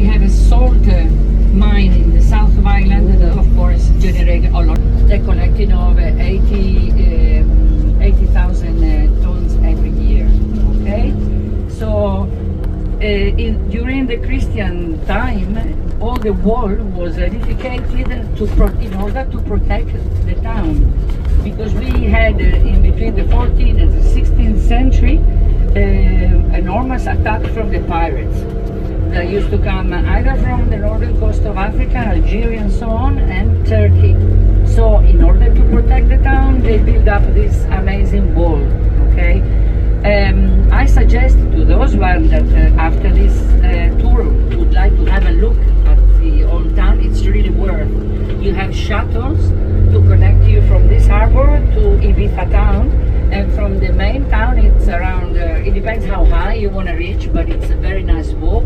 we have a salt mine in the south of Ireland that of course generate a lot. They're collecting over 80,000 tons every year. Okay, so during the Christian time, all the wall was edificated in order to protect the town, because we had in between the 14th and the 16th century enormous attack from the pirates that used to come either from the northern coast of Africa, Algeria and so on, and Turkey. So in order to protect the town, they built up this amazing wall. Okay, I suggest to those ones that after this tour would like to have a look at the old town, it's really worth. You have shuttles to connect you from this harbor to Ibiza town, and from the main town it's around, it depends how high you want to reach, but it's a very nice walk.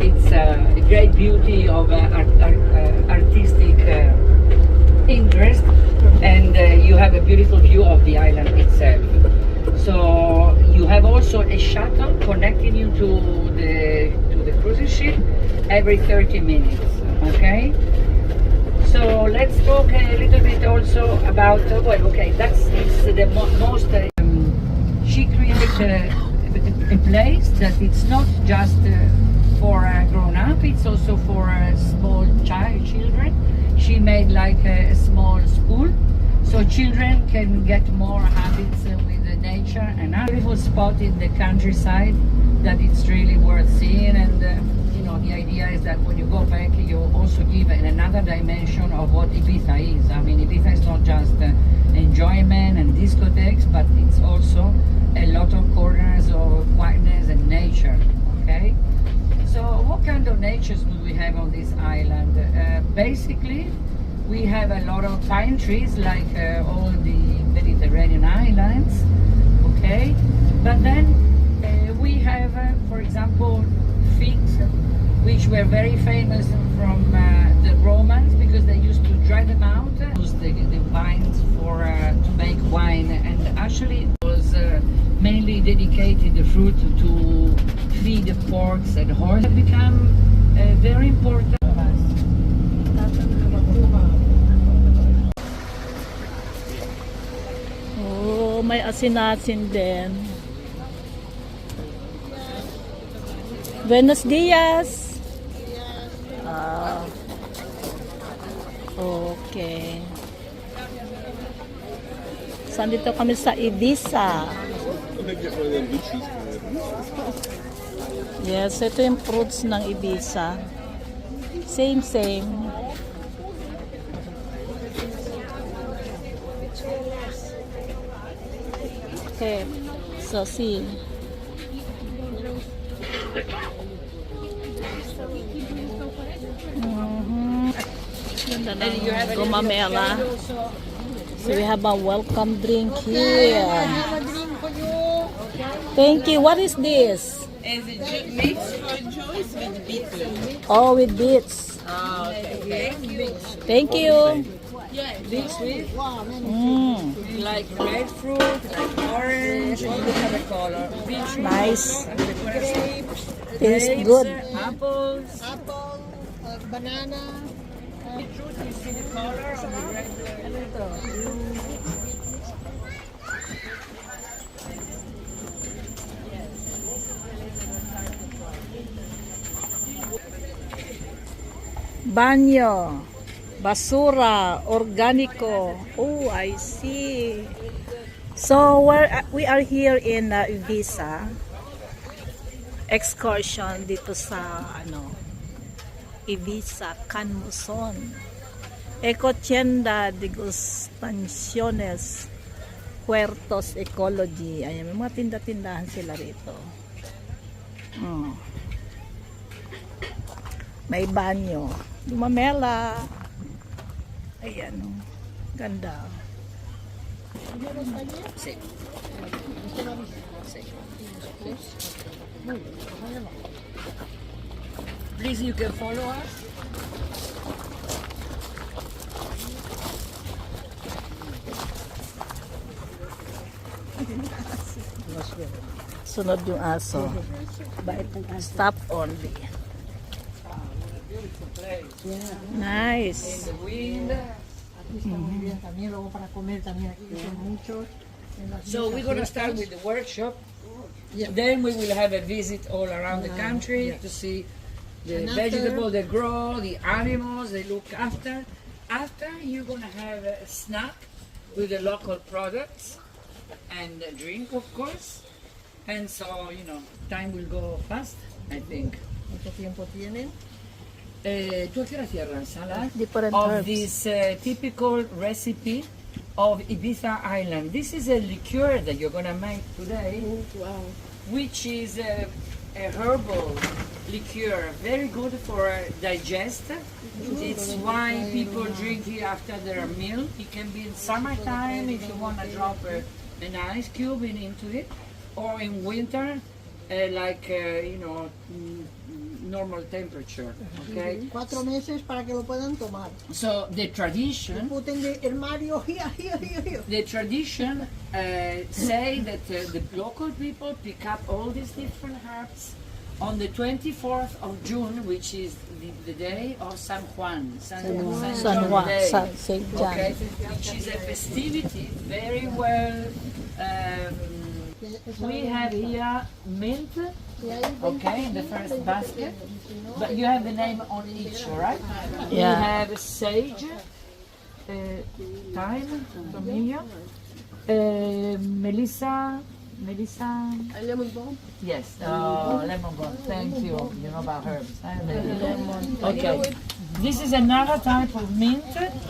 It's a great beauty of artistic interest, and you have a beautiful view of the island itself. So you have also a shuttle connecting you to the cruise ship every 30 minutes. Okay, so let's talk a little bit also about well, okay, it's the most she created a place that it's not just for grown up, it's also for small children. She made like a small school, so children can get more habits with the nature, and a beautiful spot in the countryside that it's really worth seeing. And you know, the idea is that when you go back, you also give another dimension of what Ibiza is. I mean, Ibiza is not just enjoyment and discotheques, but it's also a lot of corners of quietness and nature. Okay, so what kind of natures do we have on this island? Basically, we have a lot of pine trees, like all the Mediterranean islands. Okay, but then we have, for example, figs, which were very famous from the Romans, because they used to dry them out, use the vines for to make wine, and actually it was mainly dedicated the fruit to feed the porks and horses. It become very important. Oh, may asin-asin din. Buenos dias. Okay. So, dito kami sa Ibiza. Yes, ito yung fruits ng Ibiza. Same. Okay, so see. Ganda ng gumamela. So we have a welcome drink here. Thank you. What is this? Is it mixed fruit juice with beets? Oh, with beets. Okay. Thank you. This with Mm, like red fruit, like orange, look at the color. Beach nice. grapes, Tastes good. apples. Apple, banana. Beetroot, you see the color of the red. Ano ito? Banyo. Basura. Organico. Oh, I see. So we are here in Ibiza. Excursion dito sa Ibiza, Moson. Ecological degustaciones, Huertos Ecology. Ayan, may mga tinda-tindahan sila rito. May banyo. Lumamela. Ayan, ganda. Sí. Please, you can follow us. Sunod yung aso. Stop only. Beautiful place. Nice. In the wind. Aquí está muy bien también, luego para comer también aquí son muchos. En las So we're gonna start with the workshop. Then we will have a visit all around the country to see the And after- vegetables they grow, the animals they look after. After you're gonna have a snack with the local products and a drink, of course. And so time will go fast, I think. ¿Cuánto tiempo tienen? ¿Tú a qué hora cierras, Salah? Different Of herbs. this typical recipe of Ibiza Island. This is a liqueur that you're gonna make today, Wow. which is a herbal liqueur, very good for digest. It's why people drink it after their meal. It can be in summertime if you want to drop an ice cube into it, or in winter, normal temperature. Okay. 4 meses para que lo puedan tomar. So the tradition. Puten de armario, here. The tradition say that the local people pick up all these different herbs on the 24th of June, which is the day of San Juan, San San Juan, Day, Saint John. okay, which is a festivity very well. We have here mint, okay, in the first basket, but you have the name on each, all right? Yeah. We have sage, thyme from here, Melissa. Lemon balm. Yes, lemon balm. Thank you. You know about herbs. Okay. This is another type of mint.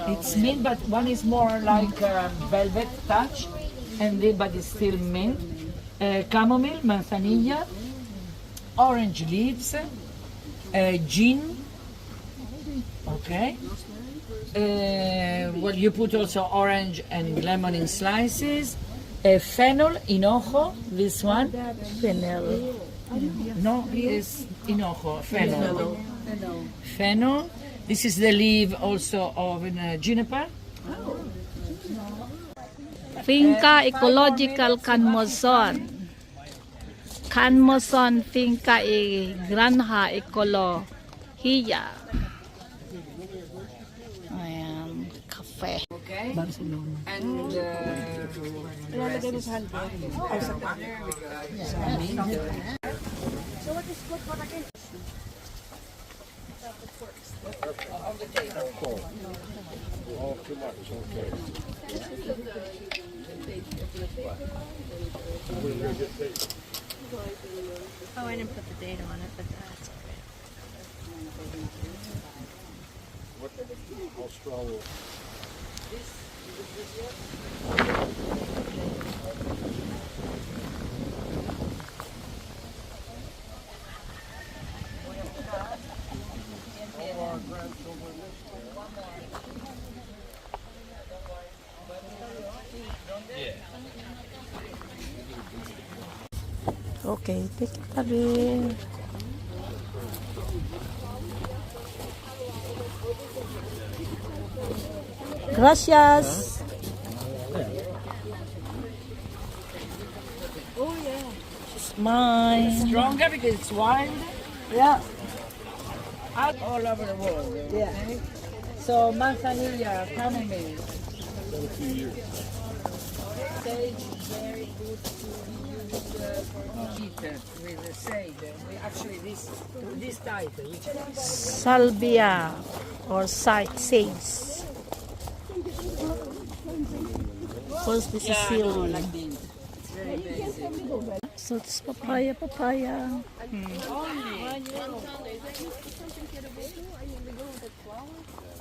It's mint, but one is more like velvet touch, but it's still mint. Chamomile, manzanilla, orange leaves, gin. Okay. Well, you put also orange and lemon in slices. Fennel, hinojo, this one. Fennel. No, it's hinojo, fennel. Fennel. This is the leaf also of juniper. Finca Ecological Moson. Moson Finca e Granja Ecologia. Ayan, cafe. Okay. Barcelona. And Oh, I didn't put the date on it, but that's Okay, take it away. Gracias. oh yeah, It's mine. stronger because it's wild. Yeah. Out all over the world. Okay? So manzanilla, chamomile. Sage is very good to use for heater with the sage. Actually, this type, which is Salvia or sage. First, this is silly. like this. It's very basic. So it's papaya.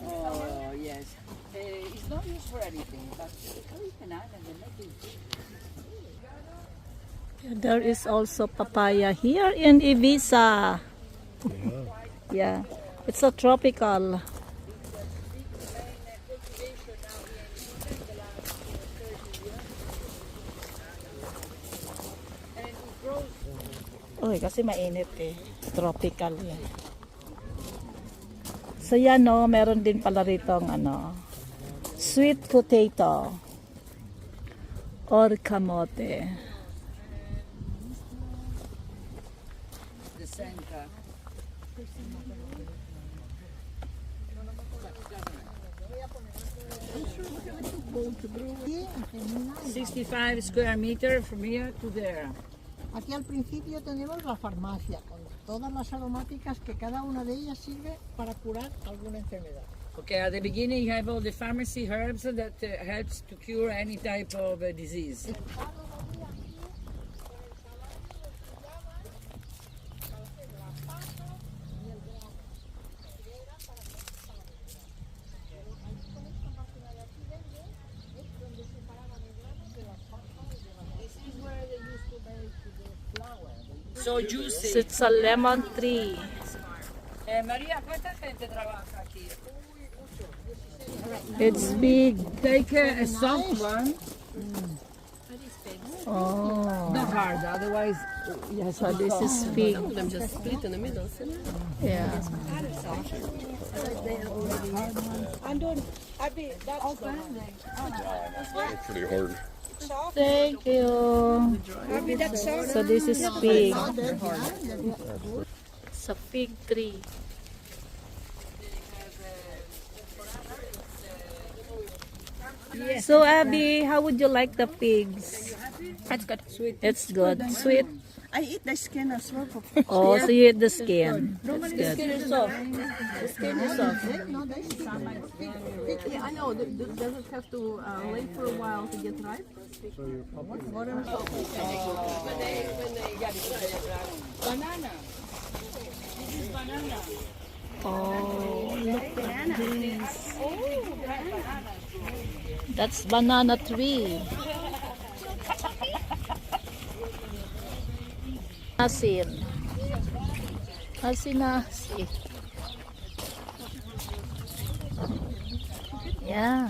Oh yes, it's not used for anything, but Caribbean island they make it. There is also papaya here in Ibiza. Yeah, it's so tropical. Uy, kasi mainit eh. Tropical yan. So yan no, meron din pala rito sweet potato or kamote. The center. Sí, termina. 65 square meter from here to there. Aquí al principio tenemos la farmacia con todas las aromáticas que cada una de ellas sirve para curar alguna enfermedad. Okay, at the beginning you have all the pharmacy herbs that helps to cure any type of disease. So juicy. It's a lemon tree. Maria, ¿cuánta gente trabaja aquí? It's big. Take a soft one, Oh, not hard, otherwise yes. so this is big. Them just split in the middle, so Yeah. Pretty hard. Thank you. So this is big. It's a fig tree. So Abby, how would you like the figs? It's got sweet. It's good. Sweet. I eat the skin as well. Oh, so you eat the skin. That's good. is soft. The skin is soft. Yeah, I know. Does it have to wait for a while to get ripe? Banana. This is banana. Oh, look at this. That's banana tree. Asin. Asin. Yeah.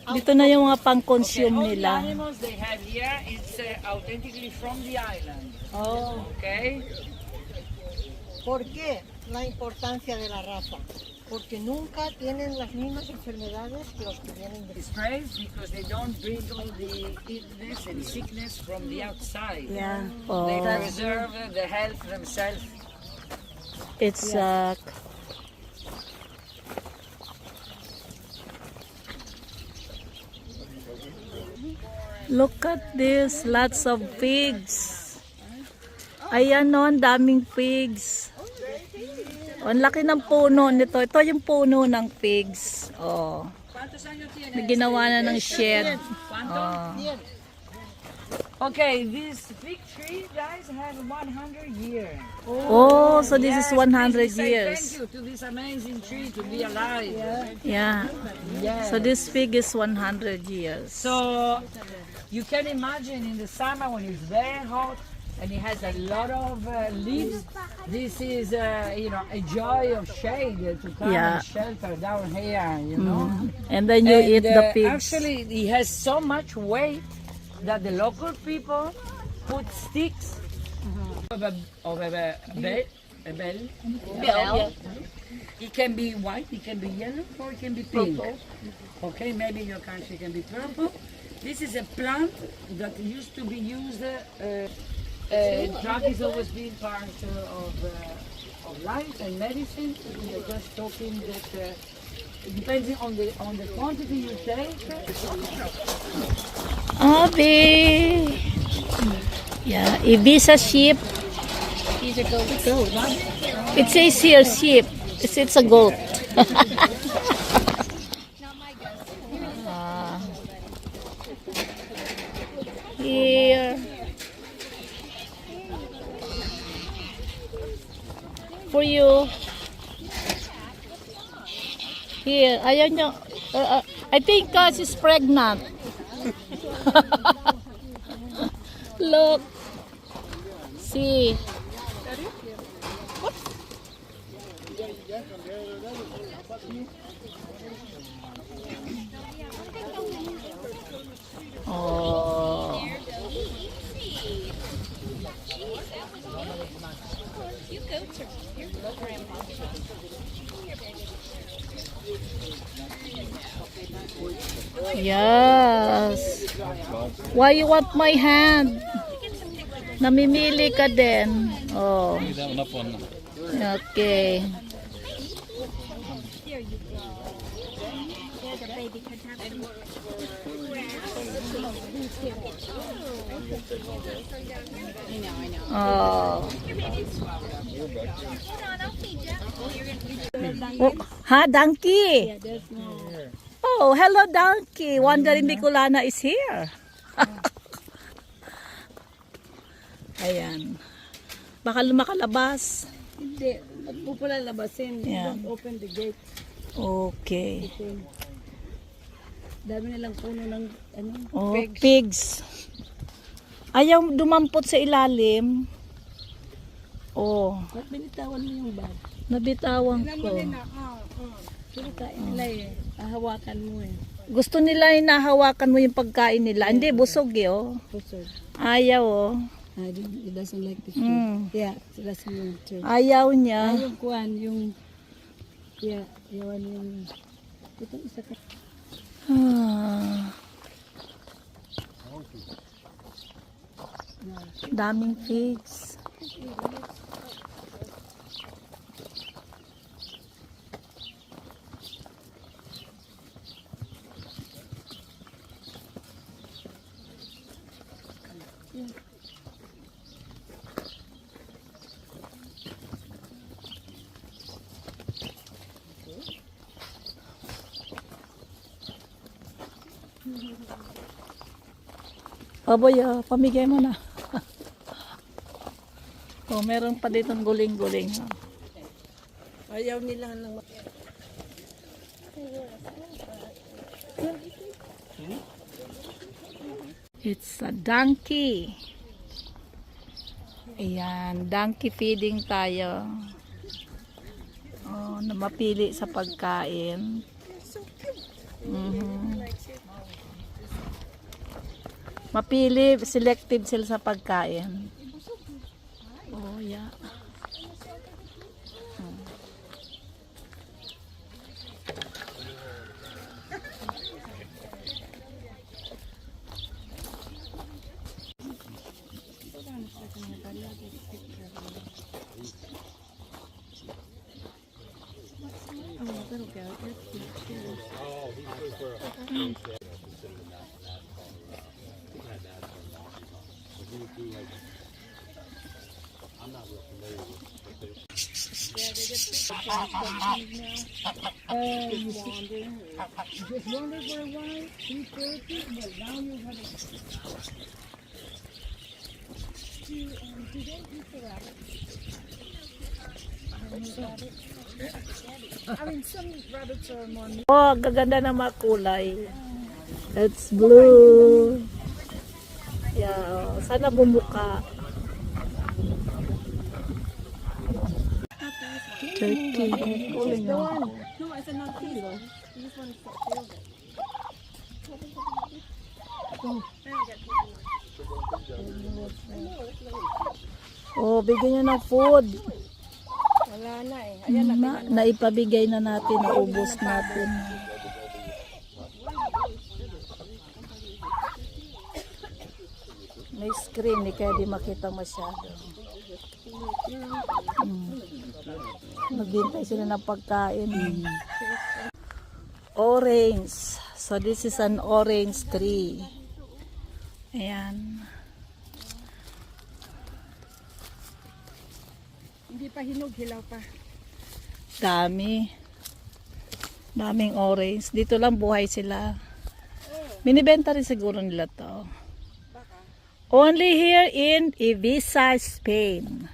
Dito na yung mga pang-consume All the nila. animals they have here is authentically from the island. Oh, Okay? ¿por qué la importancia de la raza? Porque nunca tienen las mismas enfermedades que los que vienen de Sprays because they don't bring all the illness and sickness from the outside. Yeah. They Oh, preserve the health themselves. it's look at this, lots of pigs. Ayan o, ang daming pigs. Oh, ang laki ng puno nito. Ito yung puno ng pigs. Oh. ¿Cuántos años tiene? Ginawa na ng shed. ¿Cuánto? Oh. Okay, this fig tree, guys, has 100 years. Oh, so this is 100 Please say years. Thank you to this amazing tree to be alive. Yeah. Yeah. So this fig is 100 years. So you can imagine in the summer when it's very hot and it has a lot of leaves. This is you know, a joy of shade to come Yeah. and shelter down here. You know. And then you And, eat the pigs. Actually, it has so much weight that the local people put sticks of a bell. Bell. It can be white, it can be yellow, or it can be pink. Okay, maybe in your country can be purple. This is a plant that used to be used. Drug has always been part of life and medicine. We are just talking that depending on the quantity you take. Abby. Yeah, Ibiza sheep. These are goat. It says here sheep. It's a goat. Ah. Here. For you. Here. Ayaw nyo. I think she's pregnant. Look. See. Oh. Yes. Why you want my hand? Namimili ka din. Oh. Okay. Oh. Oh, ha, donkey. Oh, hello, donkey. Wondering Bicolana is here. Ayan. Baka makalabas. Hindi. Pag po pala labasin, Yeah. don't open the gate. Okay. Dami nilang puno ng ano, Oh, pigs. Ayaw dumampot sa ilalim. Oh, ba't binitawan mo yung bag? nabitawan ko. Pero kain nila eh. Hahawakan mo eh. Gusto nila hinahawakan mo yung pagkain nila. Hindi, busog eh, oh. Pusod. Ayaw, oh. He doesn't like the food. Mm. Yeah, he doesn't want to. Ayaw niya. Yung kuwan, yung... Yeah, yawan yung... Ito isa ka. Ah. Daming pigs. Aboy, pamigay mo na. Oh, meron pa dito guling-guling. Ayaw nila ng... It's a donkey. Ayan, donkey feeding tayo. Oh, na mapili sa pagkain. Mapili, selective sila sa pagkain. Oh, yeah. Oh, gaganda ng mga kulay. It's blue. Yeah, sana bumuka. Turkey. No, I said not kilo. You just want to feel it. Oh, bigyan niyo ng food. Wala na eh. Ayan na. Naipabigay na natin, naubos natin. May screen, kaya di makita masyado. Maghintay sila ng pagkain. Orange. So this is an orange tree. Ayan. Hindi pa hinog, hilaw pa. Dami. Daming orange. Dito lang buhay sila. Binibenta rin siguro nila to. Only here in Ibiza, Spain.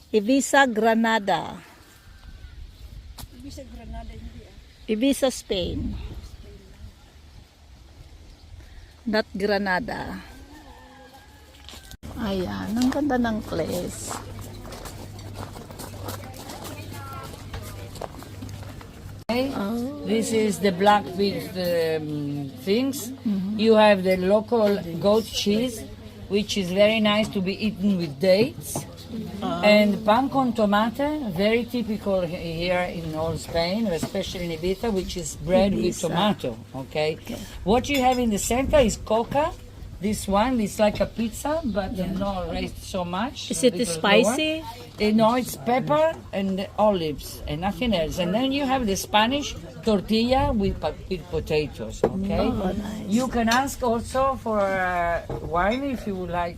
Ibiza, Granada. Ibiza, Granada, hindi ah. Ibiza, Spain. Not Granada. Ayan, ang ganda ng place. Okay. This is the black with things. You have the local goat cheese, which is very nice to be eaten with dates. And pan con tomate, very typical here in all Spain, especially in Ibiza, which is bread with Ibiza. tomato. Okay. What you have in the center is coca This one is like a pizza, but not raised so much. Is it little spicy? lower. No, it's pepper and olives and nothing else. And then you have the Spanish tortilla with potatoes. Okay. Oh, nice. You can ask also for wine if you would like.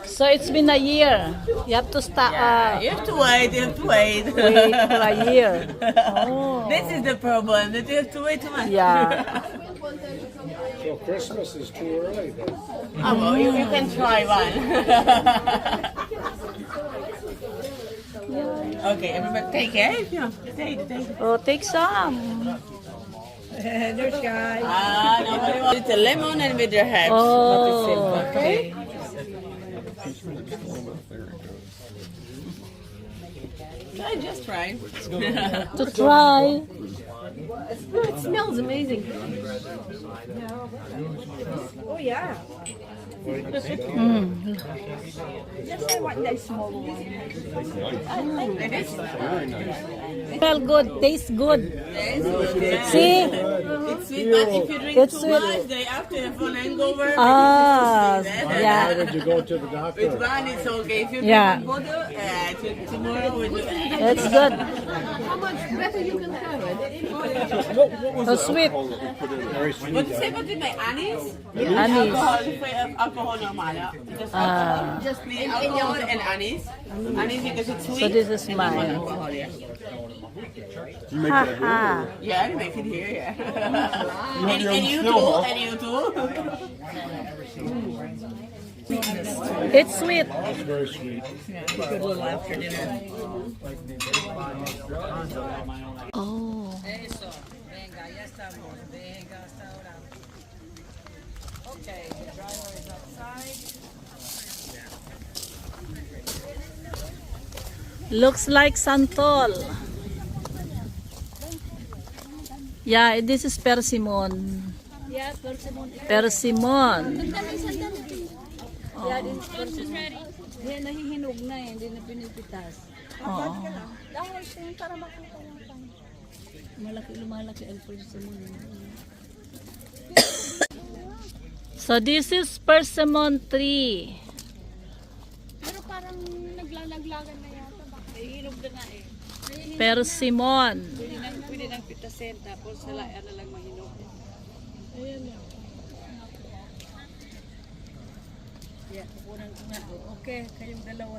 So it's been a year. You have to start. You have to wait, you have to wait. Wait for a year. Oh. This is the problem, that you have to wait too much. Yeah. So Christmas is too early then. Oh, well, you can try one. Okay, everybody take care if you want. Take. Oh, take some. There's guys. Nobody wants with the lemon and with your herbs. Oh, okay. Just try. To try. It smells amazing. Oh yeah. Smell good, taste good. See? It's sweet, but if you drink It's too sweet. much, they after have a hangover. Ah, Why yeah. did you go to the doctor? With one, it's okay. If you drink Yeah. water, tomorrow we'll do that. It's good. How much better you can have it? So sweet. Very sweet. What do you say about my anise? Anise. Alcohol normal. Ah, Just plain alcohol and anise. Anise because it's sweet. so this is mine. Alcohol, yeah. Haha. Yeah, you make it here, yeah. and you too, and you too. It's sweet. It's very sweet. Good little after dinner. Oh. Eso. Venga, ya estamos. Venga, hasta ahora. Okay, the driver is outside. Looks like santol. Yeah, this is persimmon. Yeah, persimmon. Persimmon. Yeah, this is persimmon. Yeah, nahihinog na eh, hindi na pinipitas. Oo. Dahil ito yung para makita lang tayo. Lumalaki ang persimmon. So this is persimmon tree. Pero parang naglalaglagan na yata. Baka nahihinog na nga eh. Persimmon. Pwede nang pitasin tapos salaan na lang mahinog. Ayan na. Yeah, kukunan ko nga. Okay, kayong dalawa.